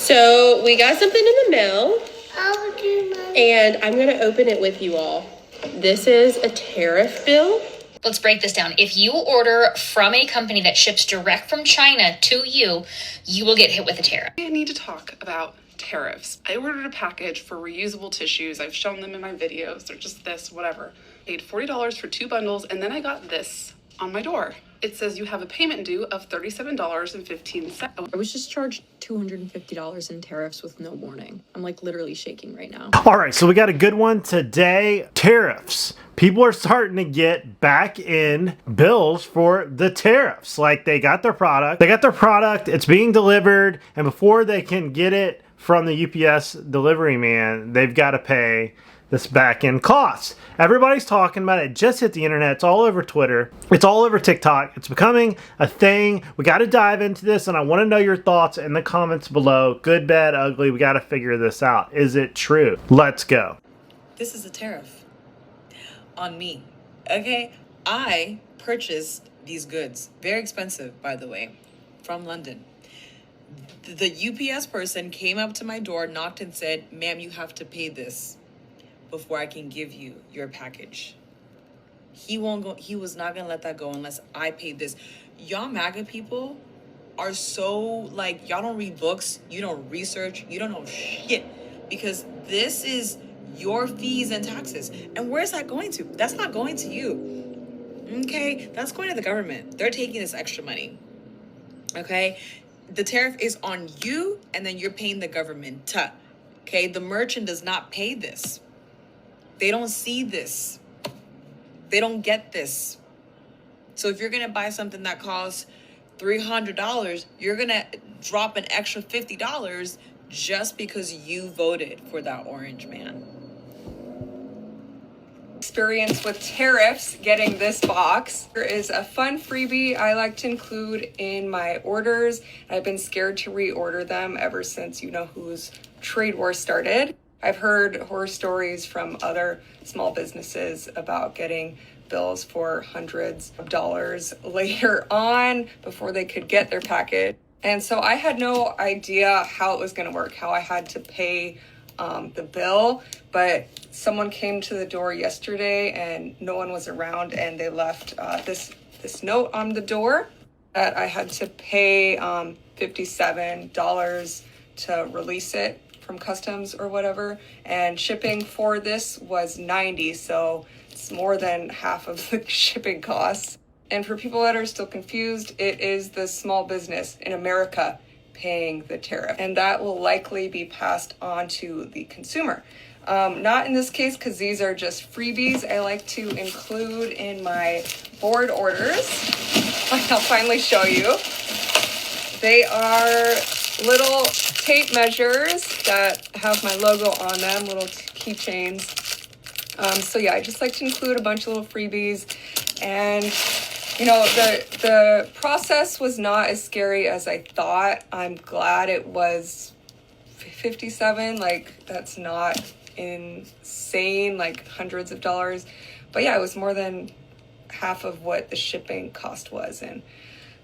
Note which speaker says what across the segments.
Speaker 1: So we got something in the mail, and I'm gonna open it with you all. This is a tariff bill.
Speaker 2: Let's break this down. If you order from a company that ships direct from China to you, you will get hit with a tariff.
Speaker 3: I need to talk about tariffs. I ordered a package for reusable tissues. I've shown them in my videos. They're just this, whatever. Paid $40 for 2 bundles, and then I got this on my door. It says you have a payment due of $37.15.
Speaker 4: I was just charged $250 in tariffs with no warning. I'm like literally shaking right now.
Speaker 5: All right, so we got a good one today. Tariffs. People are starting to get back in bills for the tariffs. Like they got their product, it's being delivered, and before they can get it from the UPS delivery man, they've got to pay this back-end cost. Everybody's talking about it. It just hit the internet. It's all over Twitter. It's all over TikTok. It's becoming a thing. We got to dive into this, and I want to know your thoughts in the comments below. Good, bad, ugly. We got to figure this out. Is it true? Let's go.
Speaker 6: This is a tariff on me. Okay? I purchased these goods. Very expensive, by the way, from London. The UPS person came up to my door, knocked, and said, "Ma'am, you have to pay this before I can give you your package." He won't go. He was not gonna let that go unless I paid this. Y'all MAGA people are so like, y'all don't read books, you don't research, you don't know shit, because this is your fees and taxes. And where's that going to? That's not going to you. Okay, that's going to the government. They're taking this extra money. Okay, the tariff is on you, and then you're paying the government. Okay, the merchant does not pay this. They don't see this. They don't get this. So if you're going to buy something that costs $300, you're going to drop an extra $50 just because you voted for that orange man.
Speaker 7: Experience with tariffs getting this box. There is a fun freebie I like to include in my orders. I've been scared to reorder them ever since you know whose trade war started. I've heard horror stories from other small businesses about getting bills for hundreds of dollars later on before they could get their package. And so I had no idea how it was going to work, how I had to pay the bill. But someone came to the door yesterday and no one was around, and they left this note on the door that I had to pay $57 to release it from customs or whatever, and shipping for this was $90, so it's more than half of the shipping costs. And for people that are still confused, it is the small business in America paying the tariff, and that will likely be passed on to the consumer. Not in this case, because these are just freebies I like to include in my board orders. I'll finally show you. They are little tape measures that have my logo on them, little keychains. So yeah, I just like to include a bunch of little freebies. And you know, the process was not as scary as I thought. I'm glad it was 57. Like, that's not insane, like hundreds of dollars. But yeah, it was more than half of what the shipping cost was. And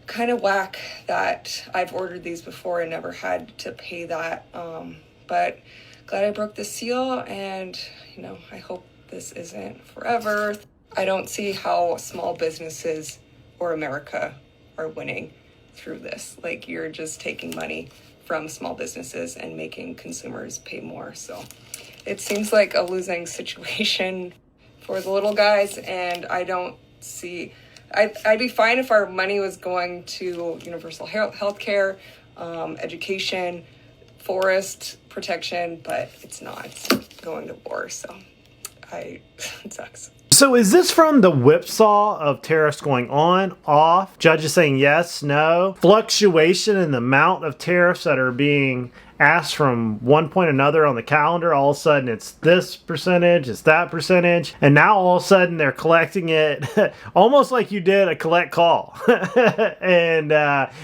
Speaker 7: kind of whack that I've ordered these before and never had to pay that. But glad I broke the seal, and you know, I hope this isn't forever. I don't see how small businesses or America are winning through this. Like, you're just taking money from small businesses and making consumers pay more. So it seems like a losing situation for the little guys, and I don't see... I'd be fine if our money was going to universal health care, education, forest protection, but it's not. It's going to war, so it sucks.
Speaker 5: So is this from the whipsaw of tariffs going on, off, judges saying yes, no, fluctuation in the amount of tariffs that are being asked from one point or another on the calendar? All of a sudden it's this percentage, it's that percentage, and now all of a sudden they're collecting it almost like you did a collect call and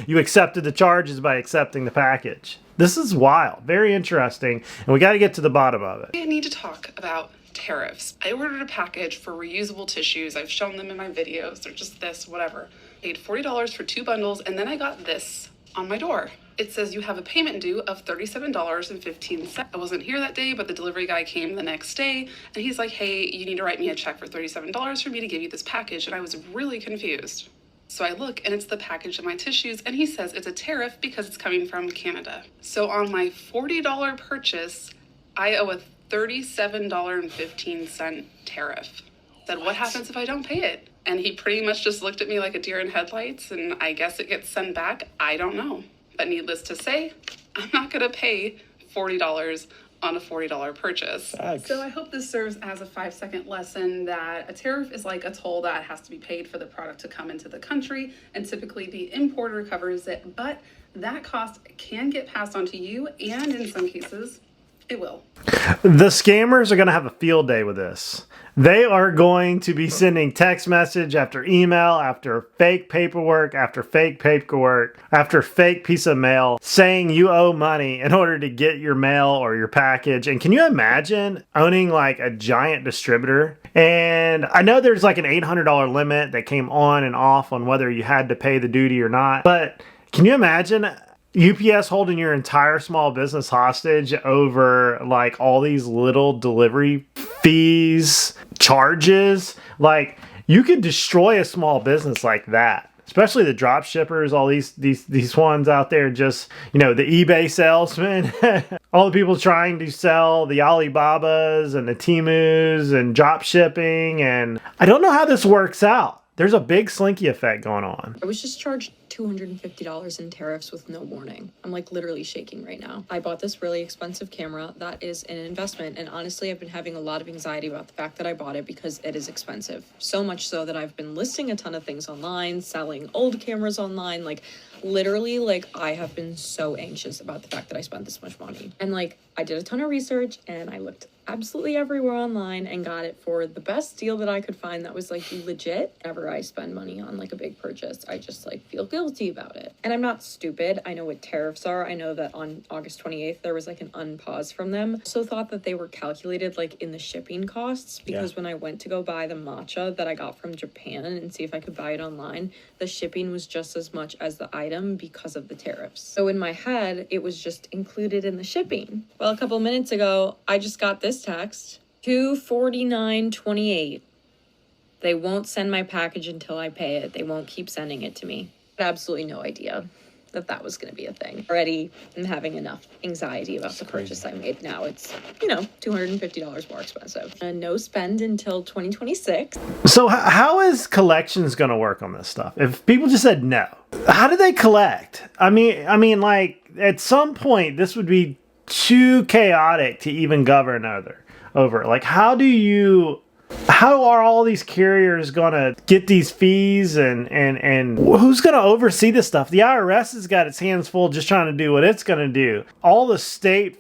Speaker 5: you accepted the charges by accepting the package. This is wild, very interesting, and we got to get to the bottom of it.
Speaker 3: I need to talk about tariffs. I ordered a package for reusable tissues. I've shown them in my videos. They're just this, whatever. Paid $40 for 2 bundles, and then I got this on my door. It says you have a payment due of $37.15. I wasn't here that day, but the delivery guy came the next day and he's like, hey, you need to write me a check for $37 for me to give you this package. And I was really confused. So I look and it's the package of my tissues and he says it's a tariff because it's coming from Canada. So on my $40 purchase, I owe a $37.15 tariff. Said, what happens if I don't pay it? And he pretty much just looked at me like a deer in headlights, and I guess it gets sent back. I don't know. But needless to say, I'm not gonna pay $40 on a $40 purchase.
Speaker 5: Thanks.
Speaker 3: So I hope this serves as a 5-second lesson that a tariff is like a toll that has to be paid for the product to come into the country, and typically the importer covers it, but that cost can get passed on to you, and in some cases, it will.
Speaker 5: The scammers are going to have a field day with this. They are going to be sending text message after email, after fake paperwork, after fake piece of mail saying you owe money in order to get your mail or your package. And can you imagine owning like a giant distributor? And I know there's like an $800 limit that came on and off on whether you had to pay the duty or not. But can you imagine UPS holding your entire small business hostage over like all these little delivery fees, charges? Like, you could destroy a small business like that, especially the drop shippers, all these ones out there, just, you know, the eBay salesmen, all the people trying to sell the Alibabas and the Temus and drop shipping. And I don't know how this works out. There's a big slinky effect going on.
Speaker 4: I was just charged $250 in tariffs with no warning. I'm like literally shaking right now. I bought this really expensive camera that is an investment, and honestly I've been having a lot of anxiety about the fact that I bought it because it is expensive. So much so that I've been listing a ton of things online, selling old cameras online, like literally, like I have been so anxious about the fact that I spent this much money. And like I did a ton of research and I looked absolutely everywhere online and got it for the best deal that I could find that was like legit. Whenever I spend money on like a big purchase, I just like feel guilty about it. And I'm not stupid. I know what tariffs are. I know that on August 28th there was like an unpause from them. So thought that they were calculated like in the shipping costs, because when I went to go buy the matcha that I got from Japan and see if I could buy it online, the shipping was just as much as the item because of the tariffs. So in my head it was just included in the shipping. Well, a couple minutes ago I just got this text, $249.28. They won't send my package until I pay it. They won't keep sending it to me. I had absolutely no idea that that was going to be a thing. Already I'm having enough anxiety about the purchase I made. Now it's, you know, $250 more expensive. And no spend until 2026.
Speaker 5: So how is collections going to work on this stuff? If people just said no, how do they collect? I mean, like at some point this would be too chaotic to even govern over. Like, how are all these carriers gonna get these fees and who's gonna oversee this stuff? The IRS has got its hands full just trying to do what it's gonna do. All the state,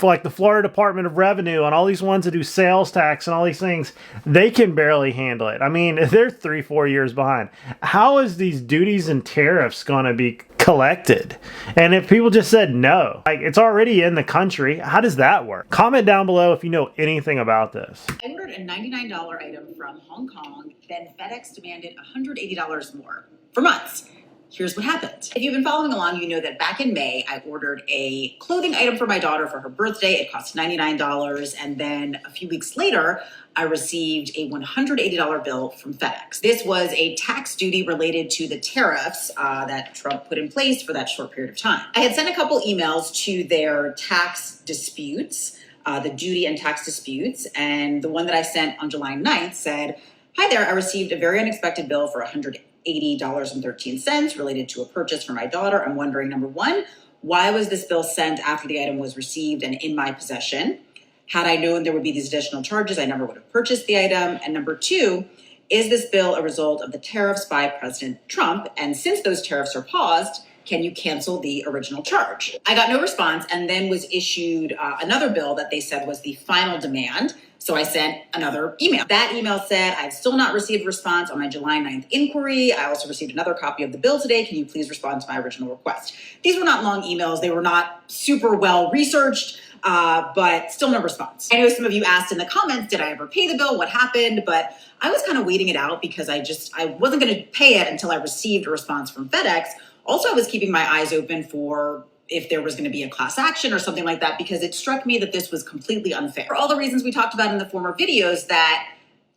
Speaker 5: like the Florida Department of Revenue and all these ones that do sales tax and all these things, they can barely handle it. I mean, they're 3-4 years behind. How is these duties and tariffs gonna be collected? And if people just said no, like it's already in the country, how does that work? Comment down below if you know anything about this.
Speaker 8: I ordered a $99 item from Hong Kong, then FedEx demanded $180 more for months. Here's what happened. If you've been following along, you know that back in May, I ordered a clothing item for my daughter for her birthday. It cost $99. And then a few weeks later, I received a $180 bill from FedEx. This was a tax duty related to the tariffs that Trump put in place for that short period of time. I had sent a couple emails to their tax disputes, the duty and tax disputes. And the one that I sent on July 9th said, "Hi there, I received a very unexpected bill for $180.13 related to a purchase for my daughter. I'm wondering, number one, why was this bill sent after the item was received and in my possession? Had I known there would be these additional charges, I never would have purchased the item. And number two, is this bill a result of the tariffs by President Trump? And since those tariffs are paused, can you cancel the original charge?" I got no response and then was issued another bill that they said was the final demand. So I sent another email. That email said, "I've still not received a response on my July 9th inquiry. I also received another copy of the bill today. Can you please respond to my original request?" These were not long emails. They were not super well researched, but still no response. I know some of you asked in the comments, did I ever pay the bill? What happened? But I was kind of waiting it out because I wasn't going to pay it until I received a response from FedEx, Also, I was keeping my eyes open for if there was going to be a class action or something like that, because it struck me that this was completely unfair. For all the reasons we talked about in the former videos, that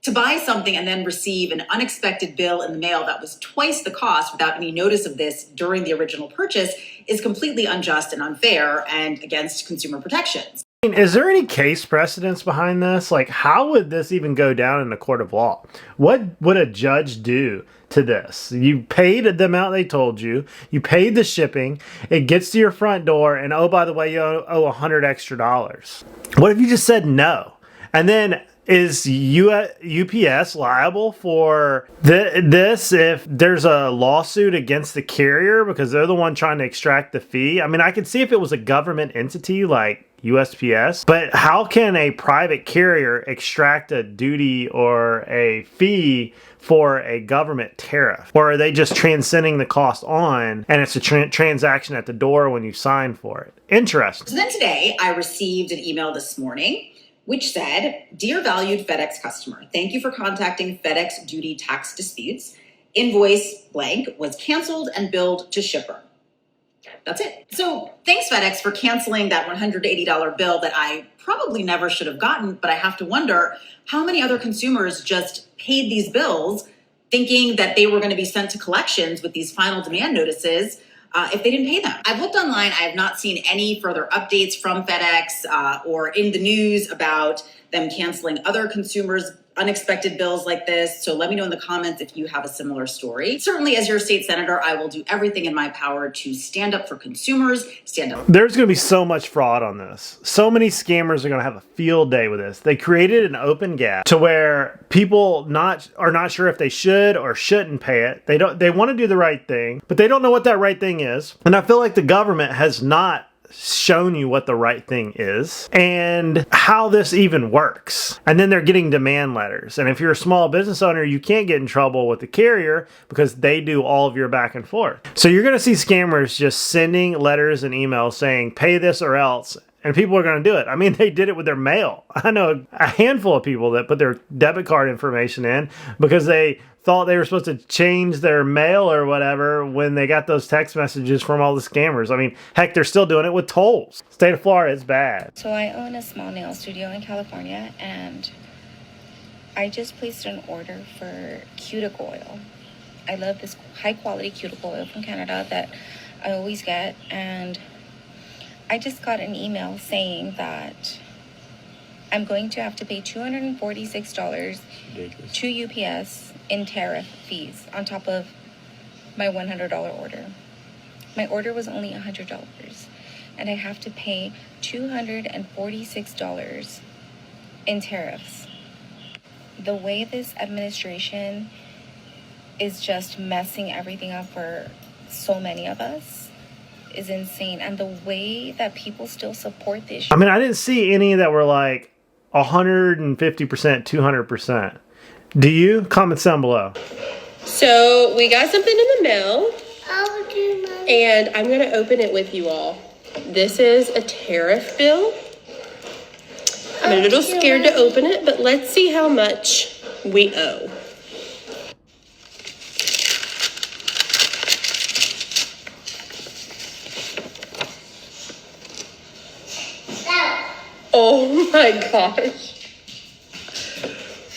Speaker 8: to buy something and then receive an unexpected bill in the mail that was twice the cost without any notice of this during the original purchase is completely unjust and unfair and against consumer protections.
Speaker 5: Is there any case precedence behind this? Like, how would this even go down in a court of law? What would a judge do to this? You paid the amount they told you. You paid the shipping. It gets to your front door, and oh, by the way, you owe $100 extra. What if you just said no? And then is UPS liable for this if there's a lawsuit against the carrier because they're the one trying to extract the fee? I mean, I could see if it was a government entity like USPS, but how can a private carrier extract a duty or a fee for a government tariff? Or are they just transcending the cost on, and it's a transaction at the door when you sign for it? Interesting.
Speaker 8: So then today I received an email this morning which said, "Dear valued FedEx customer, thank you for contacting FedEx Duty Tax Disputes. Invoice blank was canceled and billed to shipper." That's it. So thanks FedEx for canceling that $180 bill that I probably never should have gotten, but I have to wonder how many other consumers just paid these bills thinking that they were going to be sent to collections with these final demand notices if they didn't pay them. I've looked online. I have not seen any further updates from FedEx or in the news about them canceling other consumers' unexpected bills like this. So let me know in the comments if you have a similar story. Certainly, as your state senator, I will do everything in my power to stand up for consumers, stand up.
Speaker 5: There's going to be so much fraud on this. So many scammers are going to have a field day with this. They created an open gap to where people are not sure if they should or shouldn't pay it. They want to do the right thing, but they don't know what that right thing is. And I feel like the government has not shown you what the right thing is and how this even works. And then they're getting demand letters. And if you're a small business owner, you can't get in trouble with the carrier because they do all of your back and forth. So you're going to see scammers just sending letters and emails saying, pay this or else. And people are going to do it. I mean, they did it with their mail. I know a handful of people that put their debit card information in because they thought they were supposed to change their mail or whatever when they got those text messages from all the scammers. I mean, heck, they're still doing it with tolls. State of Florida, it's bad.
Speaker 9: So I own a small nail studio in California, and I just placed an order for cuticle oil. I love this high quality cuticle oil from Canada that I always get, and I just got an email saying that I'm going to have to pay $246 to UPS in tariff fees on top of my $100 order. My order was only $100, and I have to pay $246 in tariffs. The way this administration is just messing everything up for so many of us is insane. And the way that people still support this.
Speaker 5: I mean, I didn't see any that were like 150%, 200%. Do you? Comments down below.
Speaker 1: So we got something in the mail, and I'm going to open it with you all. This is a tariff bill. I'm a little scared to open it, but let's see how much we owe. Oh my gosh.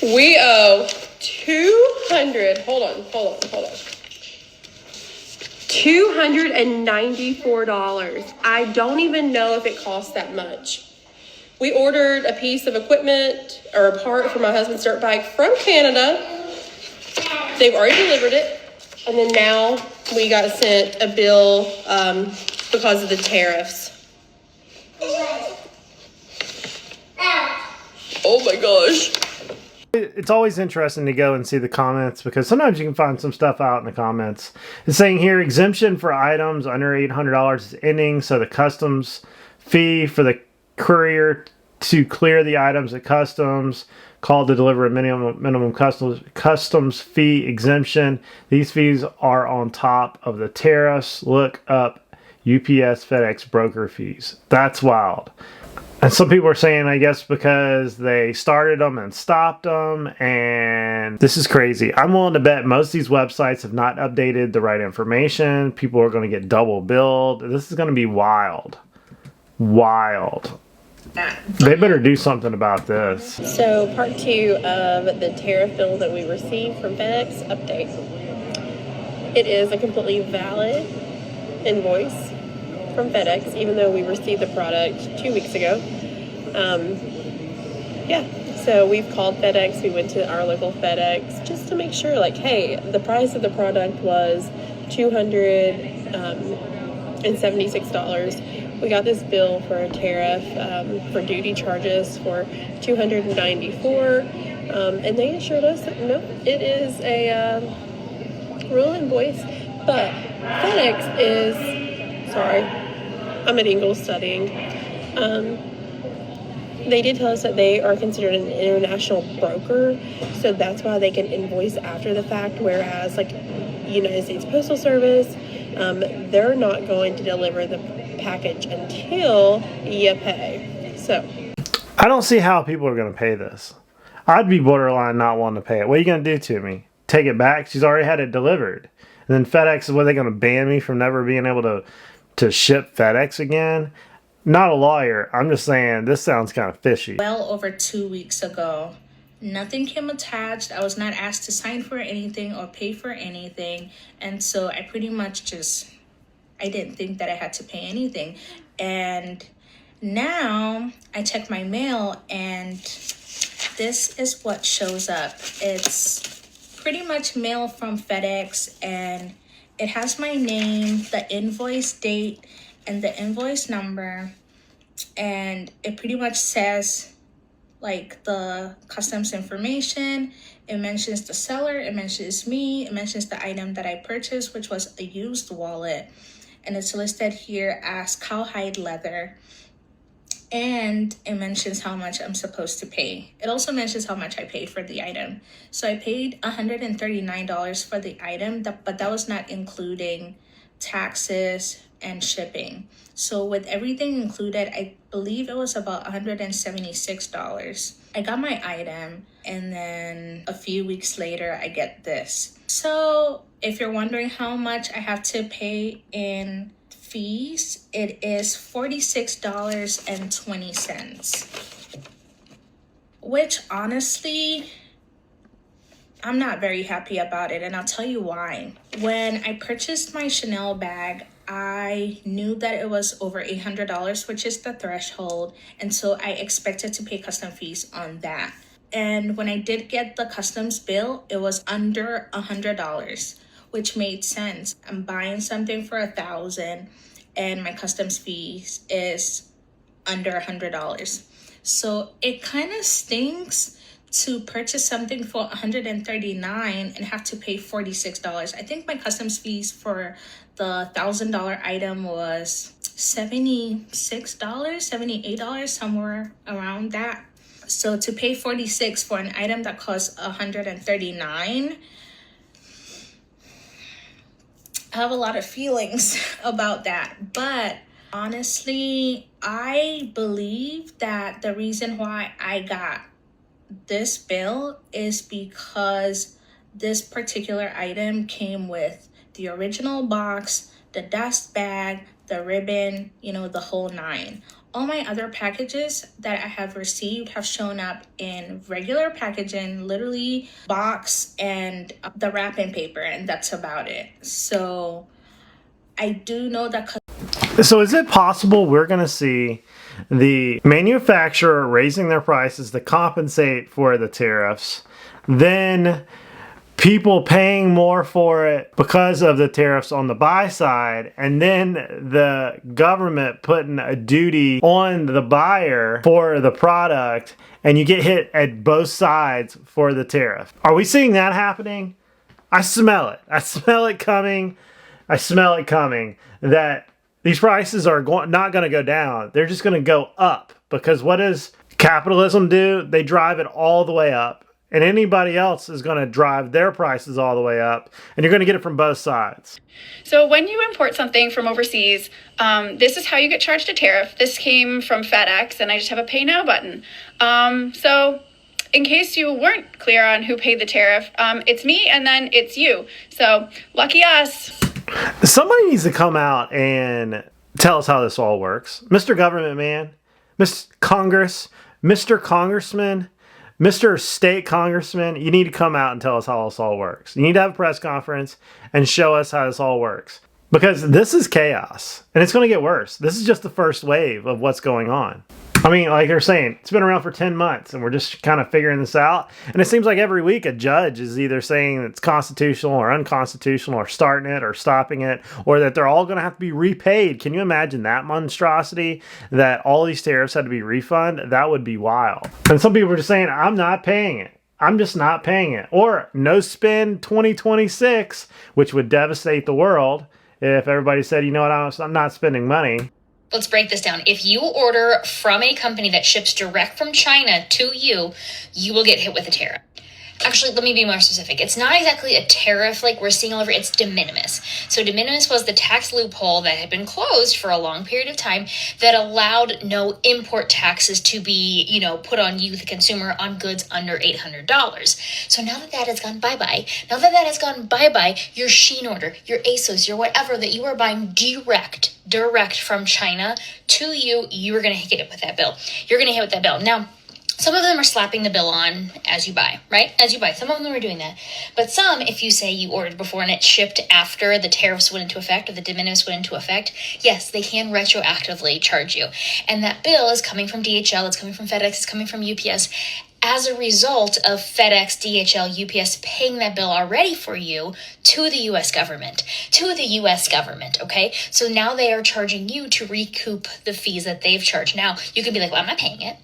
Speaker 1: We owe $294. I don't even know if it costs that much. We ordered a piece of equipment or a part for my husband's dirt bike from Canada. They've already delivered it. And then now we got sent a bill because of the tariffs. Oh my gosh.
Speaker 5: It's always interesting to go and see the comments because sometimes you can find some stuff out in the comments. It's saying here, exemption for items under $800 is ending, so the customs fee for the courier to clear the items at customs, called to deliver a minimum customs fee exemption. These fees are on top of the tariffs. Look up UPS FedEx broker fees. That's wild. And some people are saying, I guess, because they started them and stopped them, and this is crazy. I'm willing to bet most of these websites have not updated the right information. People are going to get double billed. This is going to be wild. Wild. They better do something about this.
Speaker 1: So part 2 of the tariff bill that we received from FedEx update. It is a completely valid invoice from FedEx, even though we received the product 2 weeks ago. Yeah, so we've called FedEx. We went to our local FedEx just to make sure, like, hey, the price of the product was $276. We got this bill for a tariff for duty charges for $294, and they assured us that no, it is a real invoice. But FedEx is, sorry, I'm at Ingalls studying. They did tell us that they are considered an international broker, so that's why they can invoice after the fact, whereas like United States Postal Service, they're not going to deliver the package until you pay. So
Speaker 5: I don't see how people are going to pay this. I'd be borderline not wanting to pay it. What are you going to do to me? Take it back? She's already had it delivered. And then FedEx, what, are they going to ban me from never being able to ship FedEx again? Not a lawyer. I'm just saying this sounds kind of fishy.
Speaker 10: Well over 2 weeks ago, nothing came attached. I was not asked to sign for anything or pay for anything. And so I pretty much I didn't think that I had to pay anything. And now I check my mail and this is what shows up. It's pretty much mail from FedEx, and it has my name, the invoice date, and the invoice number, and it pretty much says like the customs information. It mentions the seller, it mentions me, it mentions the item that I purchased, which was a used wallet, and it's listed here as cowhide leather, and it mentions how much I'm supposed to pay. It also mentions how much I paid for the item. So I paid $139 for the item, but that was not including taxes and shipping. So with everything included, I believe it was about $176. I got my item, and then a few weeks later I get this. So if you're wondering how much I have to pay in fees, it is $46.20, which honestly, I'm not very happy about it, and I'll tell you why. When I purchased my Chanel bag, I knew that it was over $800, which is the threshold, and so I expected to pay custom fees on that. And when I did get the customs bill, it was under $100, which made sense. I'm buying something for $1,000, and my customs fees is under $100. So it kind of stinks to purchase something for $139 and have to pay $46. I think my customs fees for the $1,000 item was $76, $78, somewhere around that. So to pay $46 for an item that costs $139, I have a lot of feelings about that. But honestly, I believe that the reason why I got this bill is because this particular item came with the original box, the dust bag, the ribbon, the whole nine. All my other packages that I have received have shown up in regular packaging, literally box and the wrapping paper, and that's about it. So I do know that.
Speaker 5: So is it possible we're going to see the manufacturer raising their prices to compensate for the tariffs, then people paying more for it because of the tariffs on the buy side, and then the government putting a duty on the buyer for the product, and you get hit at both sides for the tariff? Are we seeing that happening? I smell it. I smell it coming. I smell it coming, that these prices are not going to go down. They're just going to go up, because what does capitalism do? They drive it all the way up, and anybody else is going to drive their prices all the way up, and you're going to get it from both sides.
Speaker 11: So when you import something from overseas, this is how you get charged a tariff. This came from FedEx, and I just have a pay now button. So in case you weren't clear on who paid the tariff, it's me and then it's you. So lucky us.
Speaker 5: Somebody needs to come out and tell us how this all works. Mr. Government Man, Miss Congress, Mr. Congressman, Mr. State Congressman, you need to come out and tell us how this all works. You need to have a press conference and show us how this all works. Because this is chaos, and it's going to get worse. This is just the first wave of what's going on. I mean, like they're saying, it's been around for 10 months, and we're just kind of figuring this out. And it seems like every week a judge is either saying it's constitutional or unconstitutional, or starting it or stopping it, or that they're all going to have to be repaid. Can you imagine that monstrosity, that all these tariffs had to be refunded? That would be wild. And some people are just saying, I'm not paying it. I'm just not paying it. Or no spend 2026, which would devastate the world if everybody said, you know what, I'm not spending money.
Speaker 2: Let's break this down. If you order from a company that ships direct from China to you, you will get hit with a tariff. Actually, let me be more specific. It's not exactly a tariff like we're seeing all over. It's de minimis. So de minimis was the tax loophole that had been closed for a long period of time that allowed no import taxes to be, put on you, the consumer, on goods under $800. So now that that has gone bye-bye, your Shein order, your ASOS, your whatever that you are buying direct from China to you, you are going to get hit with that bill. You're going to hit with that bill. Now, some of them are slapping the bill on as you buy, right? As you buy. Some of them are doing that. But some, if you say you ordered before and it shipped after the tariffs went into effect or the de minimis went into effect, yes, they can retroactively charge you. And that bill is coming from DHL, it's coming from FedEx, it's coming from UPS. As a result of FedEx, DHL, UPS paying that bill already for you to the U.S. government, okay? So now they are charging you to recoup the fees that they've charged. Now, you can be like, well, I'm not paying it.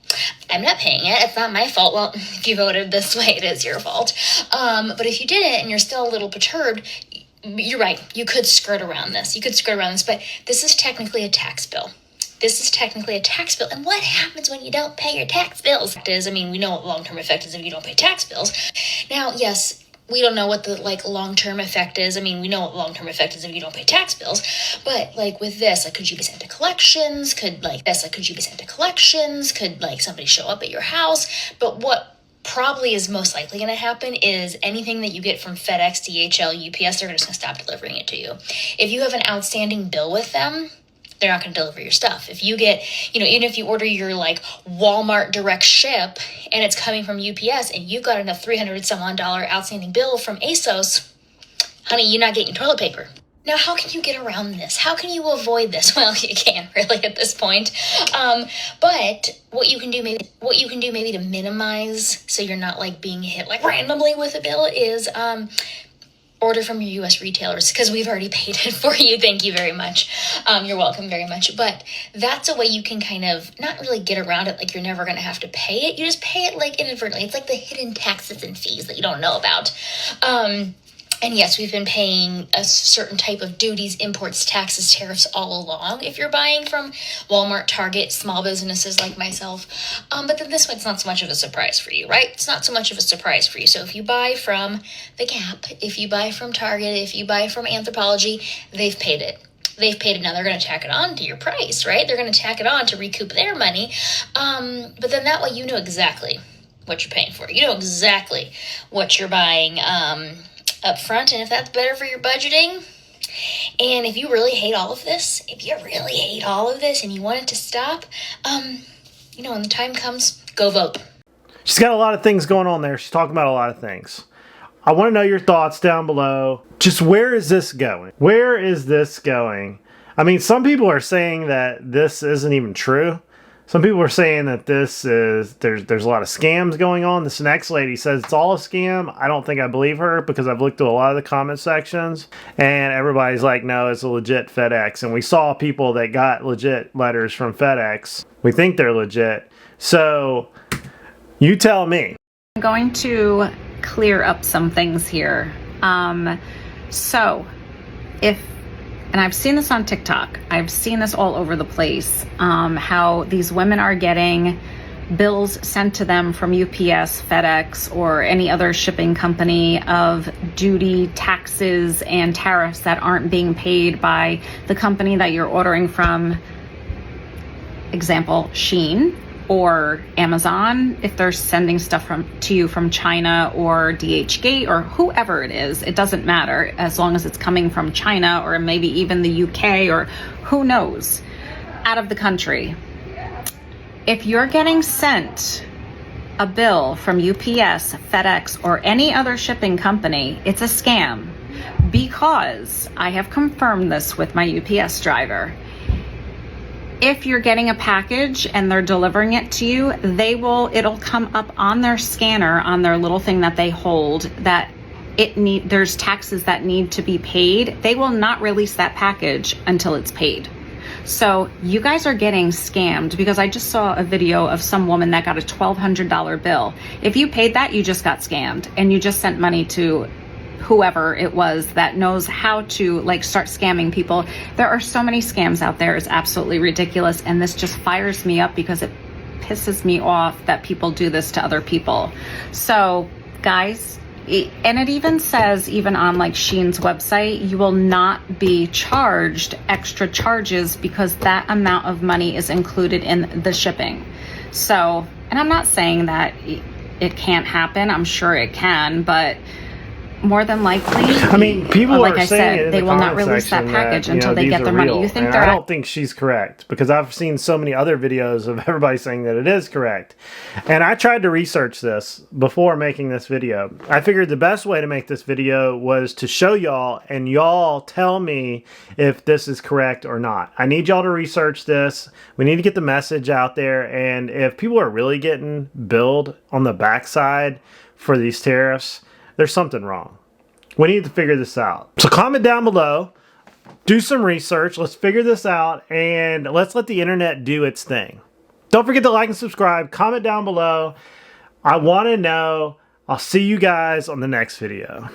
Speaker 2: It's not my fault. Well, if you voted this way, it is your fault. But if you didn't and you're still a little perturbed, you're right. You could skirt around this. But this is technically a tax bill. And what happens when you don't pay your tax bills? We know what long-term effect is if you don't pay tax bills. Now, yes, we don't know what the long-term effect is. We know what long-term effect is if you don't pay tax bills. But with this, could you be sent to collections? Could somebody show up at your house? But what probably is most likely going to happen is anything that you get from FedEx, DHL, UPS, they're just going to stop delivering it to you. If you have an outstanding bill with them, they're not going to deliver your stuff. If you get, even if you order your Walmart direct ship and it's coming from UPS and you've got enough $300 some odd outstanding bill from ASOS, honey, you're not getting toilet paper. Now, how can you get around this? How can you avoid this? Well, you can't really at this point. But what you can do maybe to minimize so you're not being hit randomly with a bill is order from your U.S. retailers, because we've already paid it for you. Thank you very much. You're welcome very much. But that's a way you can kind of not really get around it you're never going to have to pay it. You just pay it inadvertently. It's the hidden taxes and fees that you don't know about. And yes, we've been paying a certain type of duties, imports, taxes, tariffs all along if you're buying from Walmart, Target, small businesses like myself. But then this one, it's not so much of a surprise for you, right? It's not so much of a surprise for you. So if you buy from The Gap, if you buy from Target, if you buy from Anthropologie, they've paid it. Now they're going to tack it on to your price, right? They're going to tack it on to recoup their money. But then that way you know exactly what you're paying for. You know exactly what you're buying up front, and if that's better for your budgeting, and if you really hate all of this, and you want it to stop, when the time comes, go vote.
Speaker 5: She's got a lot of things going on there. She's talking about a lot of things. I want to know your thoughts down below. Just where is this going? Some people are saying that this isn't even true. Some people are saying that there's a lot of scams going on. This next lady says it's all a scam. I don't think I believe her because I've looked at a lot of the comment sections and everybody's like, no, it's a legit FedEx. And we saw people that got legit letters from FedEx. We think they're legit. So you tell me.
Speaker 12: I'm going to clear up some things here. And I've seen this on TikTok. I've seen this all over the place, how these women are getting bills sent to them from UPS, FedEx, or any other shipping company of duty, taxes, and tariffs that aren't being paid by the company that you're ordering from, example, Shein or Amazon, if they're sending stuff to you from China or DHgate or whoever it is, it doesn't matter as long as it's coming from China or maybe even the UK or who knows, out of the country. If you're getting sent a bill from UPS, FedEx, or any other shipping company, it's a scam, because I have confirmed this with my UPS driver. If you're getting a package and they're delivering it to you, it'll come up on their scanner, on their little thing that they hold, that there's taxes that need to be paid. They will not release that package until it's paid. So you guys are getting scammed, because I just saw a video of some woman that got a $1,200 bill. If you paid that, you just got scammed, and you just sent money to whoever it was that knows how to start scamming people. There are so many scams out there. It's absolutely ridiculous. And this just fires me up, because it pisses me off that people do this to other people. So guys, and it even says, even on Shein's website, you will not be charged extra charges because that amount of money is included in the shipping. So, and I'm not saying that it can't happen. I'm sure it can, but more than likely,
Speaker 5: I mean, people
Speaker 12: like
Speaker 5: are
Speaker 12: I
Speaker 5: saying
Speaker 12: said,
Speaker 5: in
Speaker 12: they
Speaker 5: the
Speaker 12: will not
Speaker 5: comment
Speaker 12: release that
Speaker 5: section
Speaker 12: package
Speaker 5: that,
Speaker 12: until they
Speaker 5: these
Speaker 12: get their
Speaker 5: are
Speaker 12: money.
Speaker 5: real.
Speaker 12: You think
Speaker 5: And
Speaker 12: they're
Speaker 5: I don't think she's correct, because I've seen so many other videos of everybody saying that it is correct. And I tried to research this before making this video. I figured the best way to make this video was to show y'all, and y'all tell me if this is correct or not. I need y'all to research this. We need to get the message out there. And if people are really getting billed on the backside for these tariffs, there's something wrong. We need to figure this out. So comment down below, do some research, let's figure this out, and let's let the internet do its thing. Don't forget to like and subscribe, comment down below. I want to know. I'll see you guys on the next video.